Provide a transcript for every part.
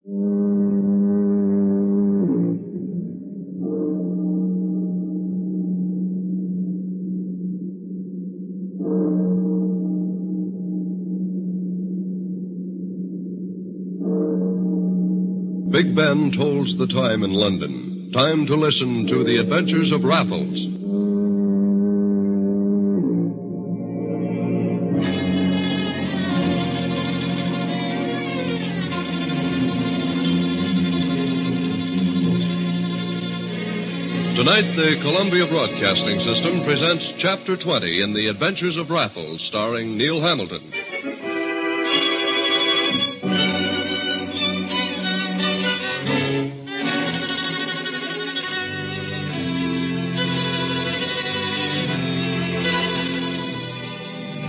Big Ben tolls the time in London. Time to listen to the Adventures of Raffles. Tonight, the Columbia Broadcasting System presents Chapter 20 in the Adventures of Raffles, starring Neil Hamilton.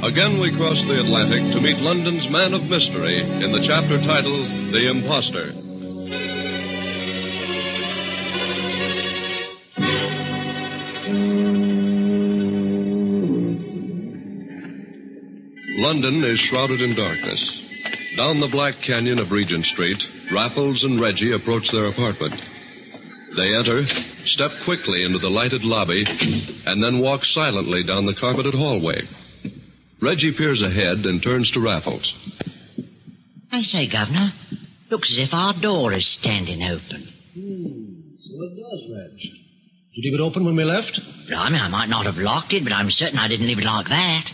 Again, we cross the Atlantic to meet London's man of mystery in the chapter titled The Imposter. London is shrouded in darkness. Down the black canyon of Regent Street, Raffles and Reggie approach their apartment. They enter, step quickly into the lighted lobby, and then walk silently down the carpeted hallway. Reggie peers ahead and turns to Raffles. I say, Governor, looks as if our door is standing open. So it does, Reg. Did you leave it open when we left? Blimey, I might not have locked it, but I'm certain I didn't leave it like that.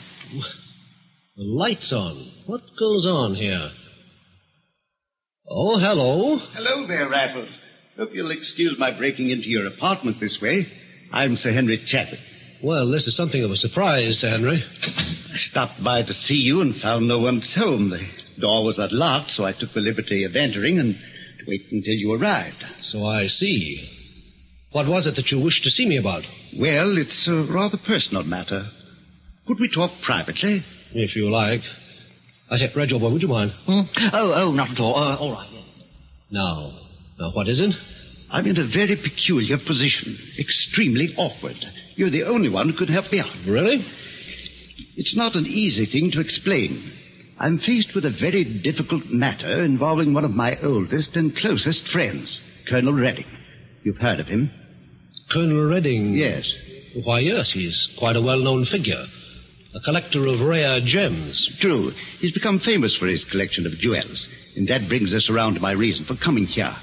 The light's on. What goes on here? Oh, hello. Hello there, Raffles. Hope you'll excuse my breaking into your apartment this way. I'm Sir Henry Chadwick. Well, this is something of a surprise, Sir Henry. I stopped by to see you and found no one at home. The door was unlocked, so I took the liberty of entering and to wait until you arrived. So I see. What was it that you wished to see me about? Well, it's a rather personal matter. Could we talk privately? If you like. I said, Reg, boy, would you mind? Oh, not at all. All right, yeah. Now, what is it? I'm in a very peculiar position. Extremely awkward. You're the only one who could help me out. Really? It's not an easy thing to explain. I'm faced with a very difficult matter involving one of my oldest and closest friends, Colonel Redding. You've heard of him? Colonel Redding? Yes. Why, yes, he's quite a well-known figure. A collector of rare gems. True. He's become famous for his collection of jewels, and that brings us around to my reason for coming here.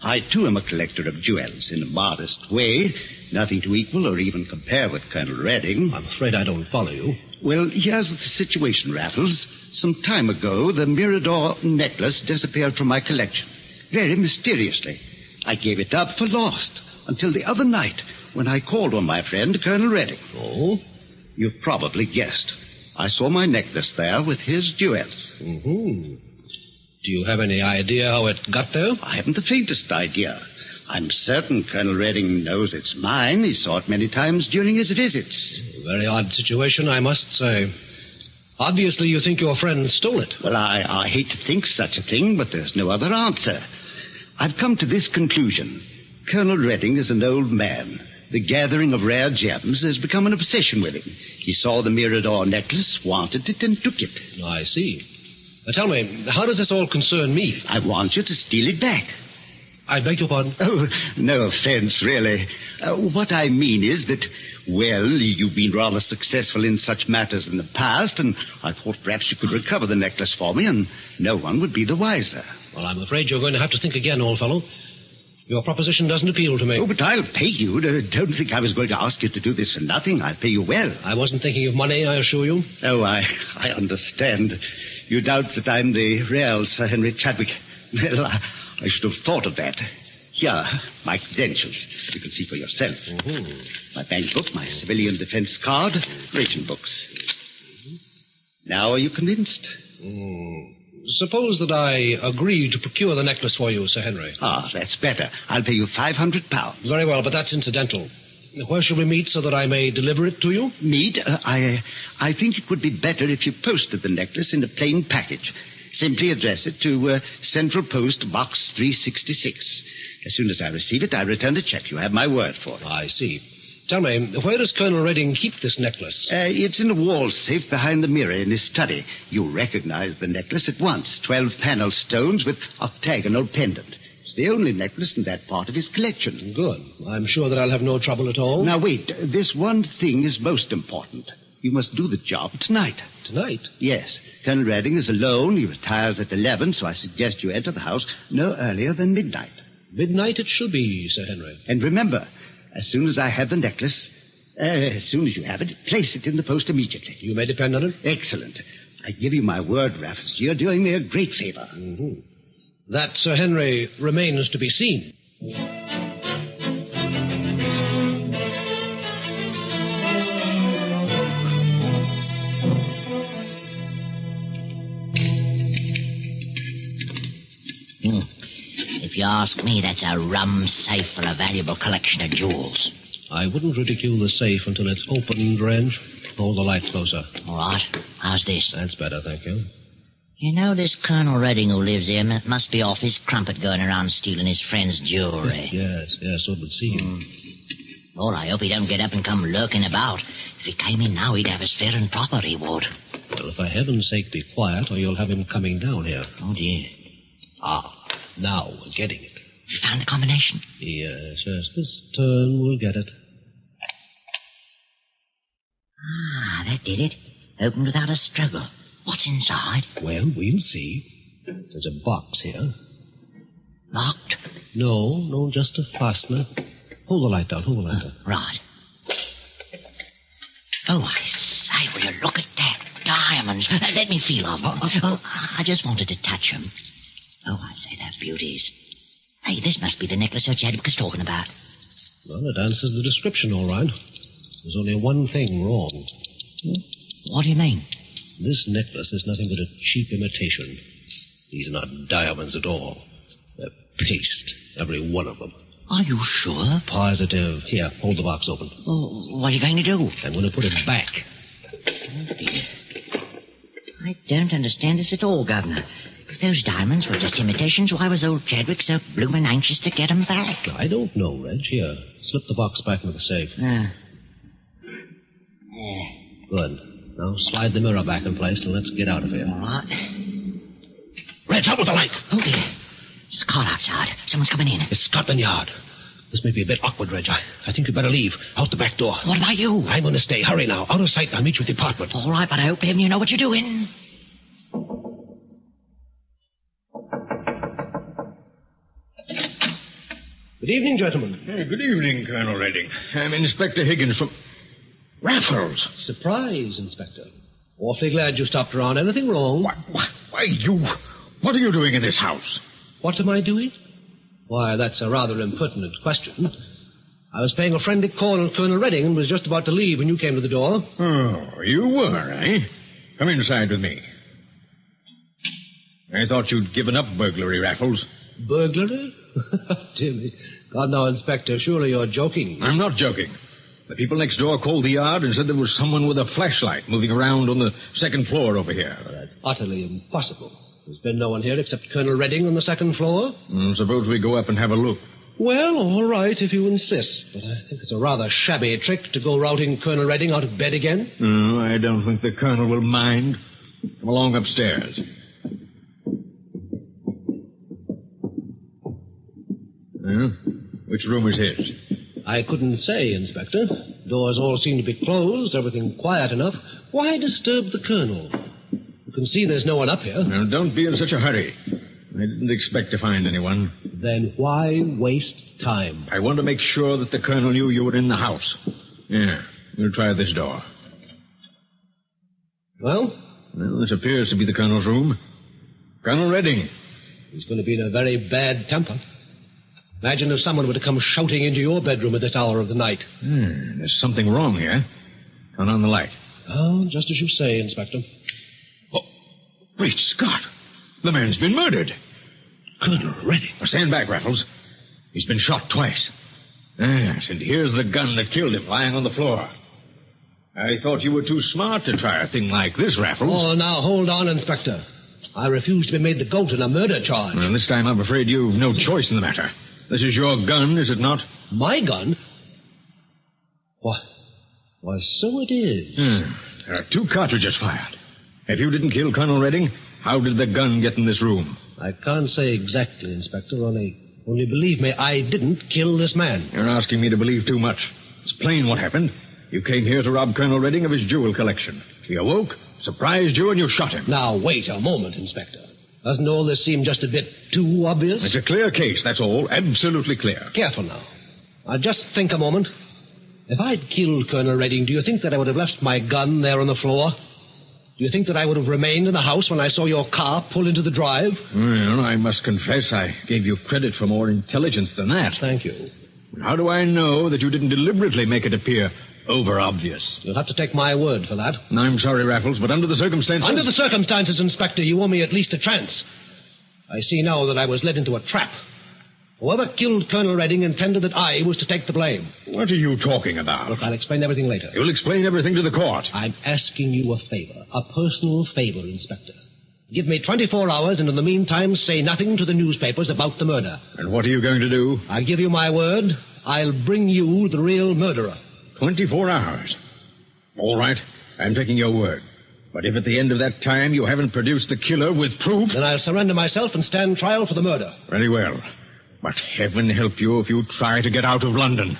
I, too, am a collector of jewels in a modest way, nothing to equal or even compare with Colonel Redding. I'm afraid I don't follow you. Well, here's the situation, Raffles. Some time ago, the Mirador necklace disappeared from my collection, very mysteriously. I gave it up for lost until the other night when I called on my friend, Colonel Redding. Oh? You've probably guessed. I saw my necklace there with his jewels. Mm-hmm. Do you have any idea how it got there? I haven't the faintest idea. I'm certain Colonel Redding knows it's mine. He saw it many times during his visits. A very odd situation, I must say. Obviously, you think your friend stole it. Well, I hate to think such a thing, but there's no other answer. I've come to this conclusion. Colonel Redding is an old man. The gathering of rare gems has become an obsession with him. He saw the Mirador necklace, wanted it, and took it. I see. Tell me, how does this all concern me? I want you to steal it back. I beg your pardon? Oh, no offense, really. What I mean is that, well, you've been rather successful in such matters in the past, and I thought perhaps you could recover the necklace for me, and no one would be the wiser. Well, I'm afraid you're going to have to think again, old fellow. Your proposition doesn't appeal to me. Oh, but I'll pay you. Don't think I was going to ask you to do this for nothing. I'll pay you well. I wasn't thinking of money, I assure you. Oh, I understand. You doubt that I'm the real Sir Henry Chadwick. Well, I should have thought of that. Here, my credentials. You can see for yourself. Mm-hmm. My bank book, my civilian defense card, ration books. Now, are you convinced? Suppose that I agree to procure the necklace for you, Sir Henry. Ah, that's better. I'll pay you £500. Very well, but that's incidental. Where shall we meet so that I may deliver it to you? Meet? I think it would be better if you posted the necklace in a plain package. Simply address it to Central Post, Box 366. As soon as I receive it, I return the check. You have my word for it. I see. Tell me, where does Colonel Redding keep this necklace? It's in a wall safe behind the mirror in his study. You'll recognize the necklace at once. 12 panel stones with octagonal pendant. It's the only necklace in that part of his collection. Good. I'm sure that I'll have no trouble at all. Now, wait. This one thing is most important. You must do the job tonight. Tonight? Yes. Colonel Redding is alone. He retires at 11, so I suggest you enter the house no earlier than midnight. Midnight it should be, Sir Henry. And remember, as soon as I have the necklace, as soon as you have it, place it in the post immediately. You may depend on it. Excellent. I give you my word, Raffles. You're doing me a great favor. Mm-hmm. That, Sir Henry, remains to be seen. If you ask me, that's a rum safe for a valuable collection of jewels. I wouldn't ridicule the safe until it's opened, Reg. Hold the light closer. All right. How's this? That's better, thank you. You know, this Colonel Redding who lives here must be off his crumpet going around stealing his friend's jewelry. Yes, so it would seem. Well, I hope he don't get up and come lurking about. If he came in now, he'd have us fair and proper, he would. Well, for heaven's sake, be quiet, or you'll have him coming down here. Oh, dear. Now we're getting it. You found the combination? Yes. This turn we'll get it. That did it. Opened without a struggle. What's inside? Well, we'll see. There's a box here. Locked? No, just a fastener. Hold the light down, Right. Oh, I say, will you look at that? Diamonds. Let me feel them. I just wanted to touch them. Oh, I say, they're beauties. Hey, this must be the necklace Sir Chadwick was talking about. Well, it answers the description, all right. There's only one thing wrong. What do you mean? This necklace is nothing but a cheap imitation. These are not diamonds at all. They're paste, every one of them. Are you sure? Positive. Here, hold the box open. Oh, what are you going to do? I'm going to put it back. Oh, dear. I don't understand this at all, Governor. If those diamonds were just imitations, why was old Chadwick so bloomin' anxious to get them back? I don't know, Reg. Here, slip the box back into the safe. Good. Now slide the mirror back in place and let's get out of here. All right. Reg, out with the light! Oh, dear. There's a car outside. Someone's coming in. It's Scotland Yard. This may be a bit awkward, Reg. I think you'd better leave. Out the back door. What about you? I'm going to stay. Hurry now. Out of sight. I'll meet you at the apartment. All right, but I hope him you know what you're doing. Good evening, gentlemen. Hey, good evening, Colonel Redding. I'm Inspector Higgins from Raffles. Surprise, Inspector. Awfully glad you stopped around. Anything wrong? Why, you... What are you doing in this house? What am I doing? Why, that's a rather impertinent question. I was paying a friendly call on Colonel Redding and was just about to leave when you came to the door. Oh, you were, eh? Come inside with me. I thought you'd given up burglary, Raffles. Burglary? Dear me. God, now, Inspector, surely you're joking. I'm not joking. The people next door called the yard and said there was someone with a flashlight moving around on the second floor over here. Well, that's utterly impossible. There's been no one here except Colonel Redding on the second floor. Suppose we go up and have a look. Well, all right, if you insist. But I think it's a rather shabby trick to go routing Colonel Redding out of bed again. No, I don't think the Colonel will mind. Come along upstairs. Which room is his? I couldn't say, Inspector. Doors all seem to be closed, everything quiet enough. Why disturb the Colonel? You can see there's no one up here. Now, don't be in such a hurry. I didn't expect to find anyone. Then why waste time? I want to make sure that the Colonel knew you were in the house. Yeah, we'll try this door. Well, this appears to be the Colonel's room. Colonel Redding. He's going to be in a very bad temper. Imagine if someone were to come shouting into your bedroom at this hour of the night. There's something wrong here. Turn on the light. Oh, just as you say, Inspector. Oh, great Scott. The man's been murdered. Colonel Redding. Now stand back, Raffles. He's been shot twice. Yes, and here's the gun that killed him lying on the floor. I thought you were too smart to try a thing like this, Raffles. Oh, now, hold on, Inspector. I refuse to be made the goat in a murder charge. Well, this time I'm afraid you've no choice in the matter. This is your gun, is it not? My gun? Why, so it is. There are 2 cartridges fired. If you didn't kill Colonel Redding, how did the gun get in this room? I can't say exactly, Inspector, only believe me, I didn't kill this man. You're asking me to believe too much. It's plain what happened. You came here to rob Colonel Redding of his jewel collection. He awoke, surprised you, and you shot him. Now, wait a moment, Inspector. Doesn't all this seem just a bit too obvious? It's a clear case, that's all. Absolutely clear. Careful now. Now, just think a moment. If I'd killed Colonel Redding, do you think that I would have left my gun there on the floor? Do you think that I would have remained in the house when I saw your car pull into the drive? Well, I must confess I gave you credit for more intelligence than that. Thank you. How do I know that you didn't deliberately make it appear over-obvious? You'll have to take my word for that. I'm sorry, Raffles, but under the circumstances... Under the circumstances, Inspector, you owe me at least a chance. I see now that I was led into a trap. Whoever killed Colonel Redding intended that I was to take the blame. What are you talking about? Look, I'll explain everything later. You'll explain everything to the court. I'm asking you a favor, a personal favor, Inspector. Give me 24 hours, and in the meantime, say nothing to the newspapers about the murder. And what are you going to do? I give you my word, I'll bring you the real murderer. 24 hours. All right, I'm taking your word. But if at the end of that time you haven't produced the killer with proof... Then I'll surrender myself and stand trial for the murder. Very well. But heaven help you if you try to get out of London.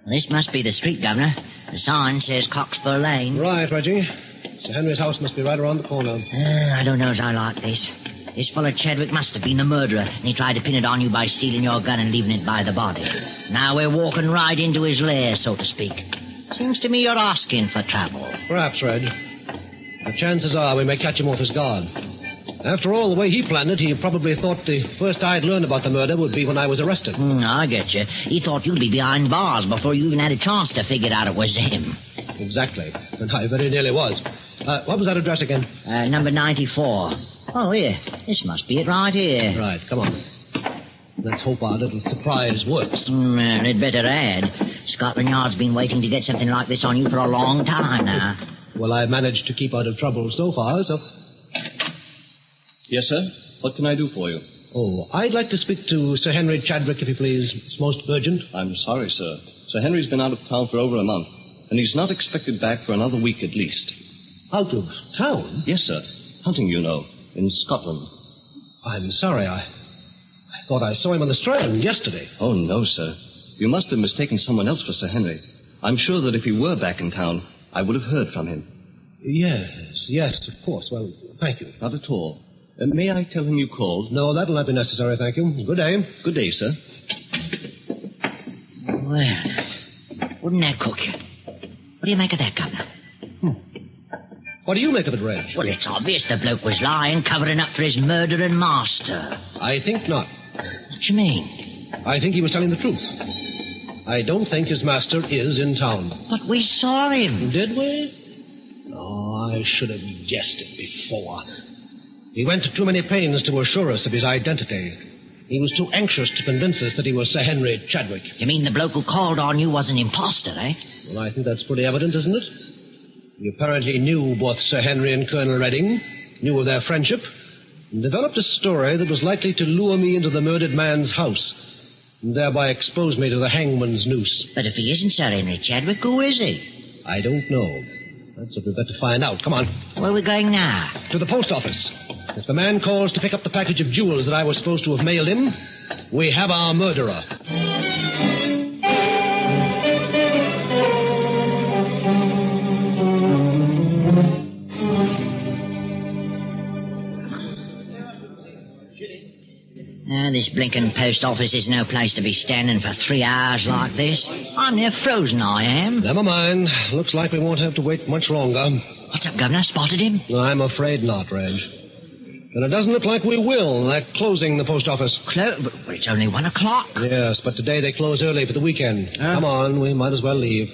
This must be the street, Governor. The sign says Cockspur Lane. Right, Reggie. Sir Henry's house must be right around the corner. I don't know as I like this. This fellow Chadwick must have been the murderer, and he tried to pin it on you by stealing your gun and leaving it by the body. Now we're walking right into his lair, so to speak. Seems to me you're asking for trouble. Perhaps, Reg. The chances are we may catch him off his guard. After all, the way he planned it, he probably thought the first I'd learn about the murder would be when I was arrested. I get you. He thought you'd be behind bars before you even had a chance to figure out it was him. Exactly. And I very nearly was. What was that address again? Number 94. Oh, here. This must be it right here. Right, come on. Let's hope our little surprise works. I'd better add. Scotland Yard's been waiting to get something like this on you for a long time now. Well, I've managed to keep out of trouble so far, so... Yes, sir? What can I do for you? Oh, I'd like to speak to Sir Henry Chadwick, if you please. It's most urgent. I'm sorry, sir. Sir Henry's been out of town for over a month, and he's not expected back for another week at least. Out of town? Yes, sir. Hunting, you know, in Scotland. I'm sorry, I thought I saw him on the Strand yesterday. Oh, no, sir. You must have mistaken someone else for Sir Henry. I'm sure that if he were back in town, I would have heard from him. Yes, of course. Well, thank you. Not at all. May I tell him you called? No, that'll not be necessary, thank you. Good day. Good day, sir. Well, wouldn't that cook you? What do you make of that, Governor? What do you make of it, Reg? Well, it's obvious the bloke was lying, covering up for his murdering master. I think not. What do you mean? I think he was telling the truth. I don't think his master is in town. But we saw him. Did we? Oh, I should have guessed it before. He went to too many pains to assure us of his identity. He was too anxious to convince us that he was Sir Henry Chadwick. You mean the bloke who called on you was an imposter, eh? Well, I think that's pretty evident, isn't it? He apparently knew both Sir Henry and Colonel Redding, knew of their friendship, and developed a story that was likely to lure me into the murdered man's house, and thereby expose me to the hangman's noose. But if he isn't Sir Henry Chadwick, who is he? I don't know. That's what we've got to find out. Come on. Where are we going now? To the post office. If the man calls to pick up the package of jewels that I was supposed to have mailed him, we have our murderer. This blinking post office is no place to be standing for 3 hours like this. I'm near frozen, I am. Never mind. Looks like we won't have to wait much longer. What's up, Governor? Spotted him? I'm afraid not, Reg. And it doesn't look like we will. They're closing the post office. But it's only 1 o'clock. Yes, but today they close early for the weekend. Come on, we might as well leave.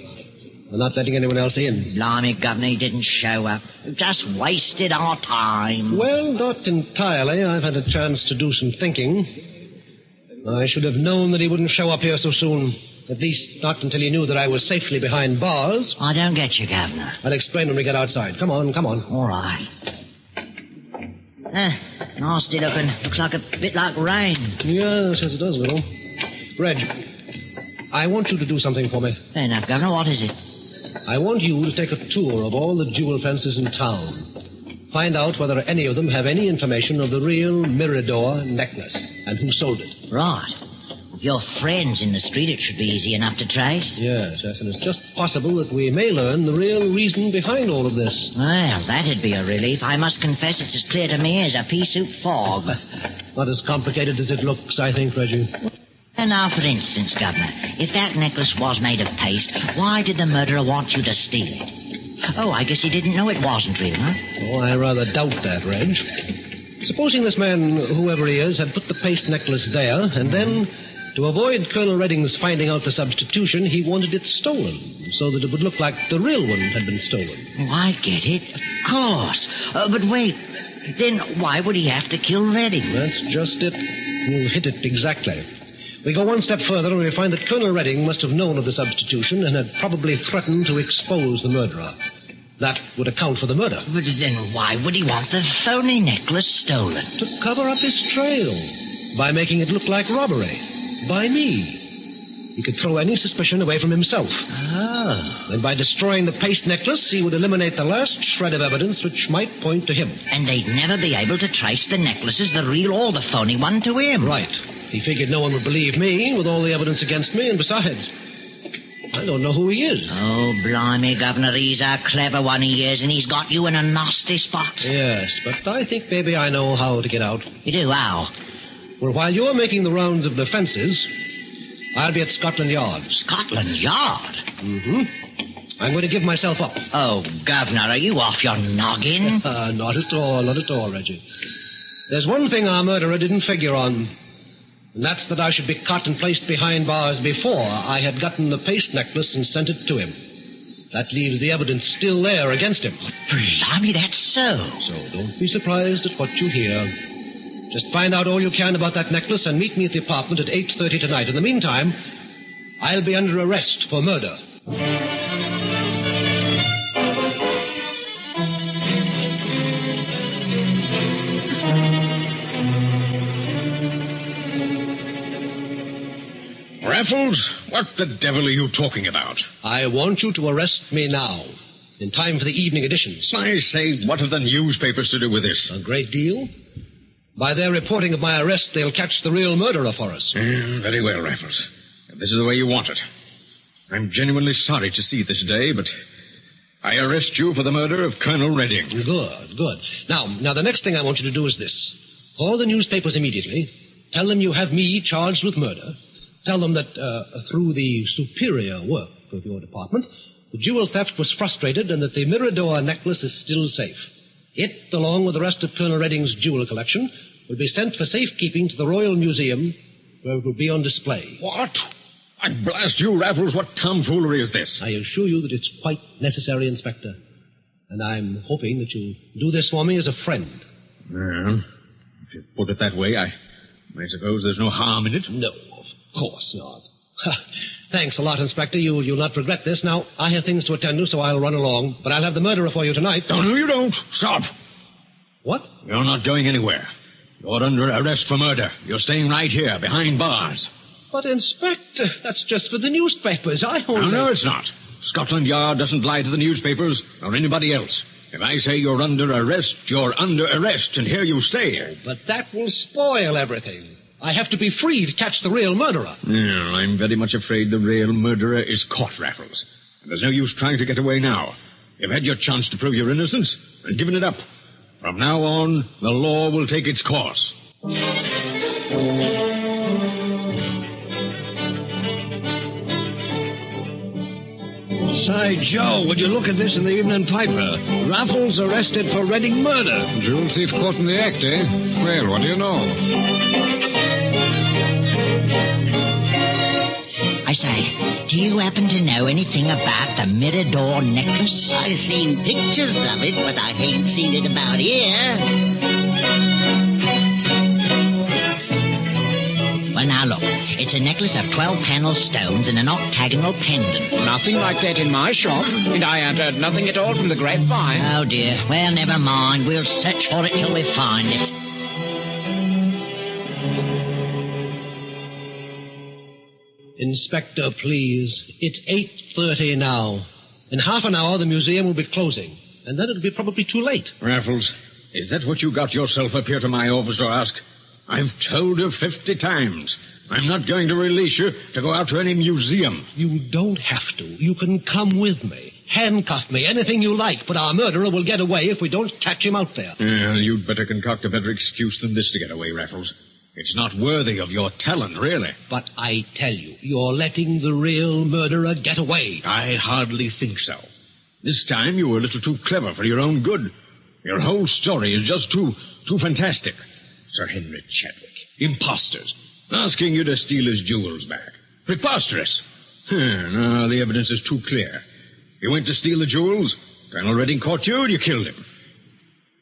We're not letting anyone else in. Blimey, Governor, he didn't show up. We've just wasted our time. Well, not entirely. I've had a chance to do some thinking. I should have known that he wouldn't show up here so soon. At least, not until he knew that I was safely behind bars. I don't get you, Governor. I'll explain when we get outside. Come on. All right. Nasty looking. Looks like a bit like rain. Yes, it does, little. Reg, I want you to do something for me. Fair enough, Governor. What is it? I want you to take a tour of all the jewel fences in town. Find out whether any of them have any information of the real Mirador necklace and who sold it. Right. With your friends in the street, it should be easy enough to trace. Yes, and it's just possible that we may learn the real reason behind all of this. Well, that'd be a relief. I must confess it's as clear to me as a pea-soup fog. Not as complicated as it looks, I think, Reggie. And now, for instance, Governor, if that necklace was made of paste, why did the murderer want you to steal it? Oh, I guess he didn't know it wasn't real, huh? Oh, I rather doubt that, Reg. Supposing this man, whoever he is, had put the paste necklace there, and then, to avoid Colonel Redding's finding out the substitution, he wanted it stolen, so that it would look like the real one had been stolen. Oh, I get it. Of course. But wait, then why would he have to kill Redding? That's just it. You hit it exactly. We go one step further and we find that Colonel Redding must have known of the substitution and had probably threatened to expose the murderer. That would account for the murder. But then why would he want the phony necklace stolen? To cover up his trail. By making it look like robbery. By me. He could throw any suspicion away from himself. Oh. And by destroying the paste necklace, he would eliminate the last shred of evidence which might point to him. And they'd never be able to trace the necklaces, the real or the phony one, to him. Right. He figured no one would believe me with all the evidence against me, and besides, I don't know who he is. Oh, blimey, Governor, he's a clever one he is, and he's got you in a nasty spot. Yes, but I think maybe I know how to get out. You do? How? Well, while you're making the rounds of the fences, I'll be at Scotland Yard. Scotland Yard? Mm-hmm. I'm going to give myself up. Oh, Governor, are you off your noggin? Not at all, Reggie. There's one thing our murderer didn't figure on, and that's that I should be caught and placed behind bars before I had gotten the paste necklace and sent it to him. That leaves the evidence still there against him. Blimey, that's so. So don't be surprised at what you hear. Just find out all you can about that necklace and meet me at the apartment at 8:30 tonight. In the meantime, I'll be under arrest for murder. Raffles, what the devil are you talking about? I want you to arrest me now, in time for the evening editions. I say, what have the newspapers to do with this? A great deal. By their reporting of my arrest, they'll catch the real murderer for us. Very well, Raffles. If this is the way you want it. I'm genuinely sorry to see this day, but I arrest you for the murder of Colonel Redding. Good. Now, the next thing I want you to do is this. Call the newspapers immediately. Tell them you have me charged with murder. Tell them that through the superior work of your department, the jewel theft was frustrated and that the Mirador necklace is still safe. It, along with the rest of Colonel Redding's jewel collection, will be sent for safekeeping to the Royal Museum, where it will be on display. What? I blast you, Raffles. What tomfoolery is this? I assure you that it's quite necessary, Inspector. And I'm hoping that you'll do this for me as a friend. Well, if you put it that way, I suppose there's no harm in it. No, of course not. Thanks a lot, Inspector. You'll not regret this. Now, I have things to attend to, so I'll run along. But I'll have the murderer for you tonight. No, you don't. Stop. What? You're not going anywhere. You're under arrest for murder. You're staying right here, behind bars. But, Inspector, that's just for the newspapers. I only... No, it's not. Scotland Yard doesn't lie to the newspapers or anybody else. If I say you're under arrest, you're under arrest, and here you stay. But that will spoil everything. I have to be free to catch the real murderer. Well, I'm very much afraid the real murderer is caught, Raffles. And there's no use trying to get away now. You've had your chance to prove your innocence and given it up. From now on, the law will take its course. Say, Joe, would you look at this in the Evening Piper? Raffles arrested for Redding murder. Jewel thief caught in the act, eh? Well, what do you know? I say, do you happen to know anything about the Mirador necklace? I've seen pictures of it, but I ain't seen it about here. Well, now look, It's a necklace of 12 panel stones and an octagonal pendant. Nothing like that in my shop, and I ain't heard nothing at all from the grapevine. Oh, dear. Well, never mind. We'll search for it till we find it. Inspector, please. It's 8:30 now. In half an hour, the museum will be closing, and then it'll be probably too late. Raffles, is that what you got yourself up here to my office to ask? I've told you 50 times. I'm not going to release you to go out to any museum. You don't have to. You can come with me. Handcuff me, anything you like, but our murderer will get away if we don't catch him out there. Well, you'd better concoct a better excuse than this to get away, Raffles. It's not worthy of your talent, really. But I tell you, you're letting the real murderer get away. I hardly think so. This time you were a little too clever for your own good. Your whole story is just too fantastic. Sir Henry Chadwick, imposters, asking you to steal his jewels back. Preposterous. No, the evidence is too clear. You went to steal the jewels, Colonel Redding caught you, and you killed him.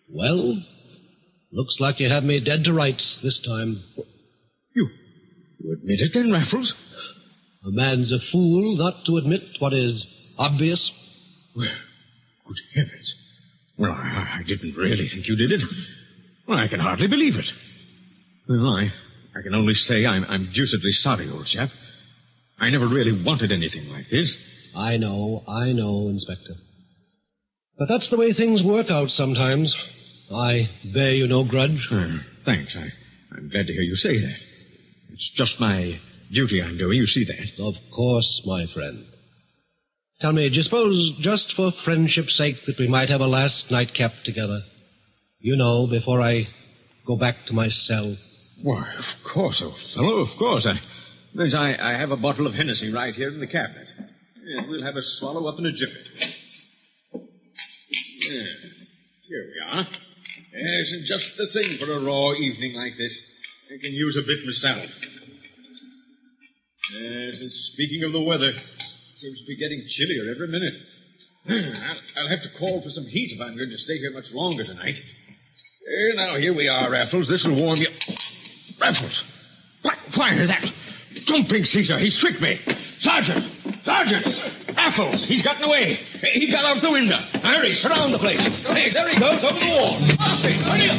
Well, looks like you have me dead to rights this time. You admit it then, Raffles? A man's a fool not to admit what is obvious. Well, good heavens. Well, I didn't really think you did it. Well, I can hardly believe it. Well, I can only say I'm deucedly sorry, old chap. I never really wanted anything like this. I know, Inspector. But that's the way things work out sometimes. I bear you no grudge. Thanks. I'm glad to hear you say that. It's just my duty I'm doing, you see that. Of course, my friend. Tell me, do you suppose, just for friendship's sake, that we might have a last nightcap together? You know, before I go back to my cell. Why, of course, old fellow, of course. I have a bottle of Hennessy right here in the cabinet. Yeah, we'll have a swallow up in a jiffy. Yeah, here we are. Isn't just the thing for a raw evening like this. I can use a bit myself. Yes, and speaking of the weather, it seems to be getting chillier every minute. I'll have to call for some heat if I'm going to stay here much longer tonight. Now, here we are, Raffles. This will warm you. Raffles! Why that? Jumping Caesar, he's tricked me. Sergeant! Raffles, he's gotten away. He got out the window. Hurry, surround the place. Hey, there he goes, over the wall. Hurry up!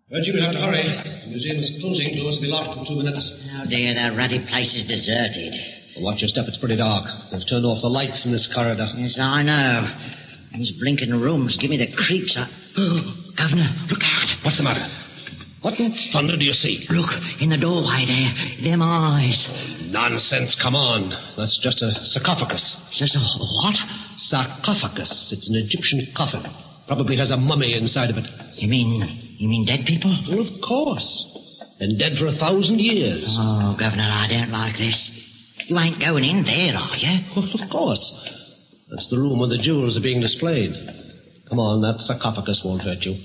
But you'll have to hurry. The museum's closing. Doors will be locked in 2 minutes. Oh, dear, the ruddy place is deserted. Well, watch your step. It's pretty dark. They've turned off the lights in this corridor. Yes, I know. These blinking rooms give me the creeps. Governor, look out. What's the matter? What in thunder do you see? Look, in the doorway there. Them eyes. Nonsense. Come on. That's just a sarcophagus. Just a what? Sarcophagus. It's an Egyptian coffin. Probably has a mummy inside of it. You mean dead people? Well, of course. And dead for 1,000 years. Oh, Governor, I don't like this. You ain't going in there, are you? Well, of course. That's the room where the jewels are being displayed. Come on, that sarcophagus won't hurt you.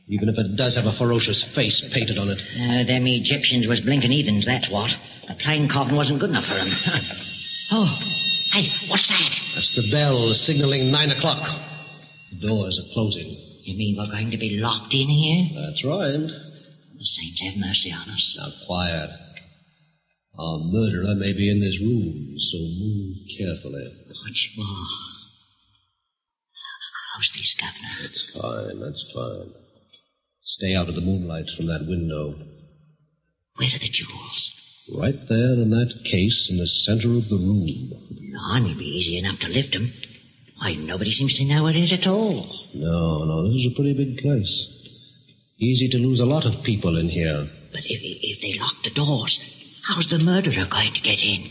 Even if it does have a ferocious face painted on it. Them Egyptians was blinking heathens, that's what. A plain coffin wasn't good enough for them. Oh, hey, what's that? That's the bell signaling 9 o'clock. The doors are closing. You mean we're going to be locked in here? That's right. The saints have mercy on us. Now, quiet. Our murderer may be in this room, so move carefully. Much more. Close this, Governor. That's fine. Stay out of the moonlight from that window. Where are the jewels? Right there in that case in the center of the room. Blimey, be easy enough to lift them. Why, nobody seems to know where it is at all. No, this is a pretty big place. Easy to lose a lot of people in here. But if they lock the doors, how's the murderer going to get in?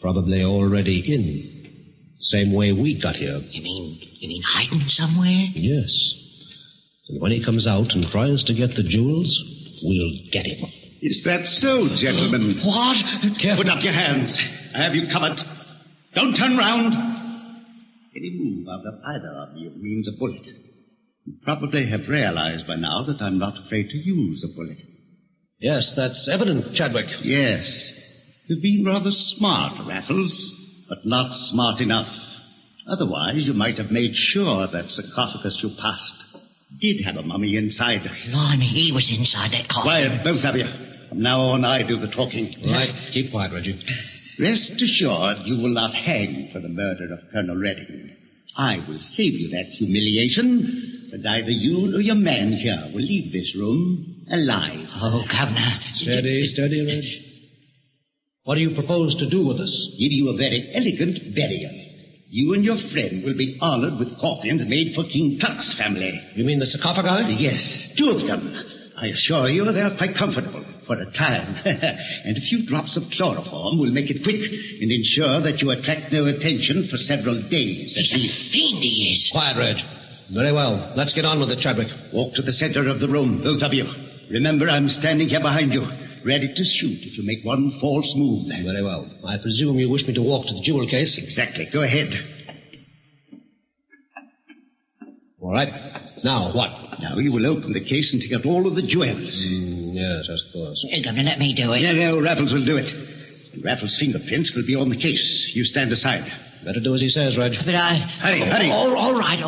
Probably already in. Same way we got here. You mean hiding somewhere? Yes. And when he comes out and tries to get the jewels, we'll get him. Is that so, gentlemen? What? Put up your hands. I have you covered. Don't turn round. Any move out of either of you means a bullet. You probably have realized by now that I'm not afraid to use a bullet. Yes, that's evident, Chadwick. Yes. You've been rather smart, Raffles. but not smart enough. Otherwise, you might have made sure that sarcophagus you passed did have a mummy inside. Blimey, he was inside that coffin. Quiet, both of you. From now on, I do the talking. All right, keep quiet, Reggie. Rest assured you will not hang for the murder of Colonel Redding. I will save you that humiliation, but neither you nor your man here will leave this room alive. Oh, Governor. Steady, Reg. What do you propose to do with us? Give you a very elegant burial. You and your friend will be honored with coffins made for King Tut's family. You mean the sarcophagi? Yes, 2 of them. I assure you they're quite comfortable for a time. And a few drops of chloroform will make it quick and ensure that you attract no attention for several days at least. Fiend he is. Quiet, Reg. Very well. Let's get on with it, Chadwick. Walk to the center of the room, both of you. Remember, I'm standing here behind you, ready to shoot if you make one false move. Very well. I presume you wish me to walk to the jewel case? Exactly. Go ahead. All right. Now, what? Now you will open the case and take out all of the jewels. Yes, I suppose. Governor, let me do it. No, Raffles will do it. And Raffles' fingerprints will be on the case. You stand aside. Better do as he says, Reg. But I... Hurry. All right.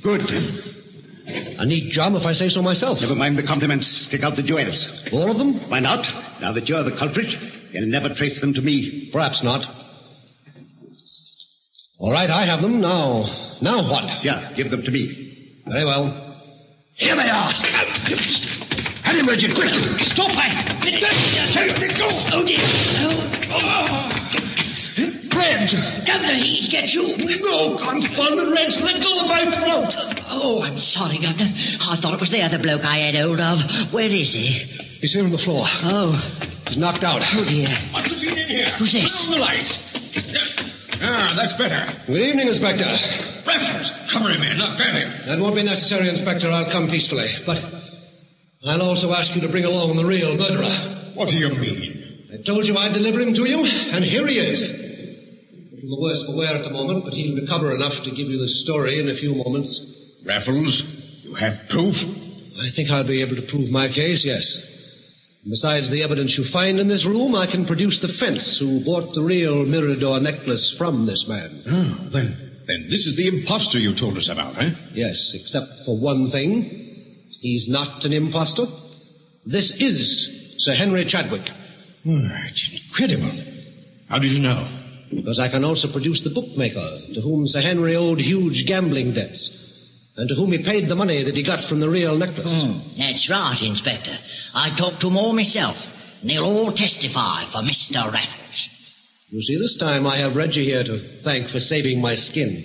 Good. A neat job, if I say so myself. Never mind the compliments. Take out the jewels. All of them? Why not? Now that you're the culprit, they'll never trace them to me. Perhaps not. All right, I have them. Now what? Yeah, give them to me. Very well. Here they are. Hurry, Reggie, quick. Stop it. Let go. Oh, dear. Reg. Governor, he gets you. No, confounded Reg. Let go of my throat. Oh, I'm sorry, Governor. I thought it was the other bloke I had hold of. Where is he? He's here on the floor. Oh. He's knocked out. Oh, dear. What's the scene in here? Who's this? Turn on the lights. That's better. Good evening, Inspector. Raffles, cover him in, not bury him. That won't be necessary, Inspector. I'll come peacefully. But I'll also ask you to bring along the real murderer. What do you mean? I told you I'd deliver him to you, and here he is. A little the worse for wear at the moment, but he'll recover enough to give you the story in a few moments. Raffles, you have proof? I think I'll be able to prove my case, yes. Besides the evidence you find in this room, I can produce the fence who bought the real Mirador necklace from this man. Oh, then this is the imposter you told us about, eh? Yes, except for one thing. He's not an imposter. This is Sir Henry Chadwick. It's incredible. How did you know? Because I can also produce the bookmaker to whom Sir Henry owed huge gambling debts, and to whom he paid the money that he got from the real necklace. That's right, Inspector. I talked to them all myself, and they'll all testify for Mr. Raffles. You see, this time I have Reggie here to thank for saving my skin.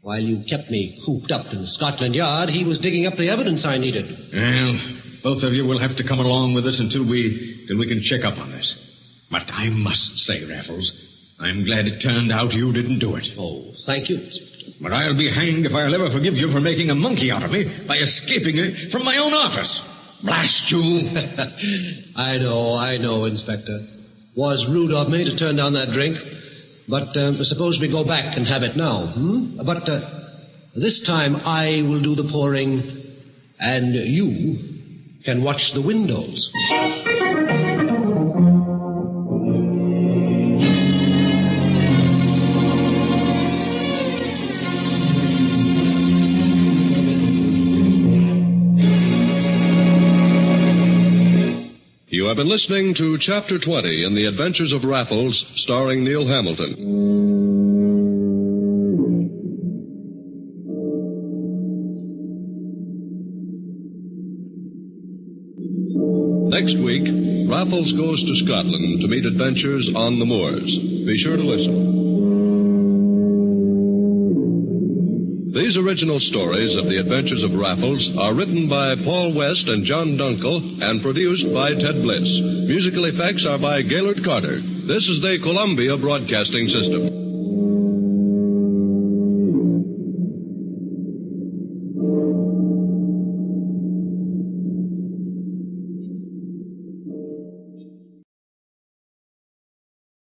While you kept me cooped up in Scotland Yard, he was digging up the evidence I needed. Well, both of you will have to come along with us until we can check up on this. But I must say, Raffles, I'm glad it turned out you didn't do it. Oh, thank you. But I'll be hanged if I'll ever forgive you for making a monkey out of me by escaping from my own office. Blast you! I know, Inspector. Was rude of me to turn down that drink. But suppose we go back and have it now, But this time I will do the pouring, and you can watch the windows. You have been listening to Chapter 20 in The Adventures of Raffles, starring Neil Hamilton. Next week, Raffles goes to Scotland to meet adventures on the moors. Be sure to listen. These original stories of the Adventures of Raffles are written by Paul West and John Dunkel and produced by Ted Bliss. Musical effects are by Gaylord Carter. This is the Columbia Broadcasting System.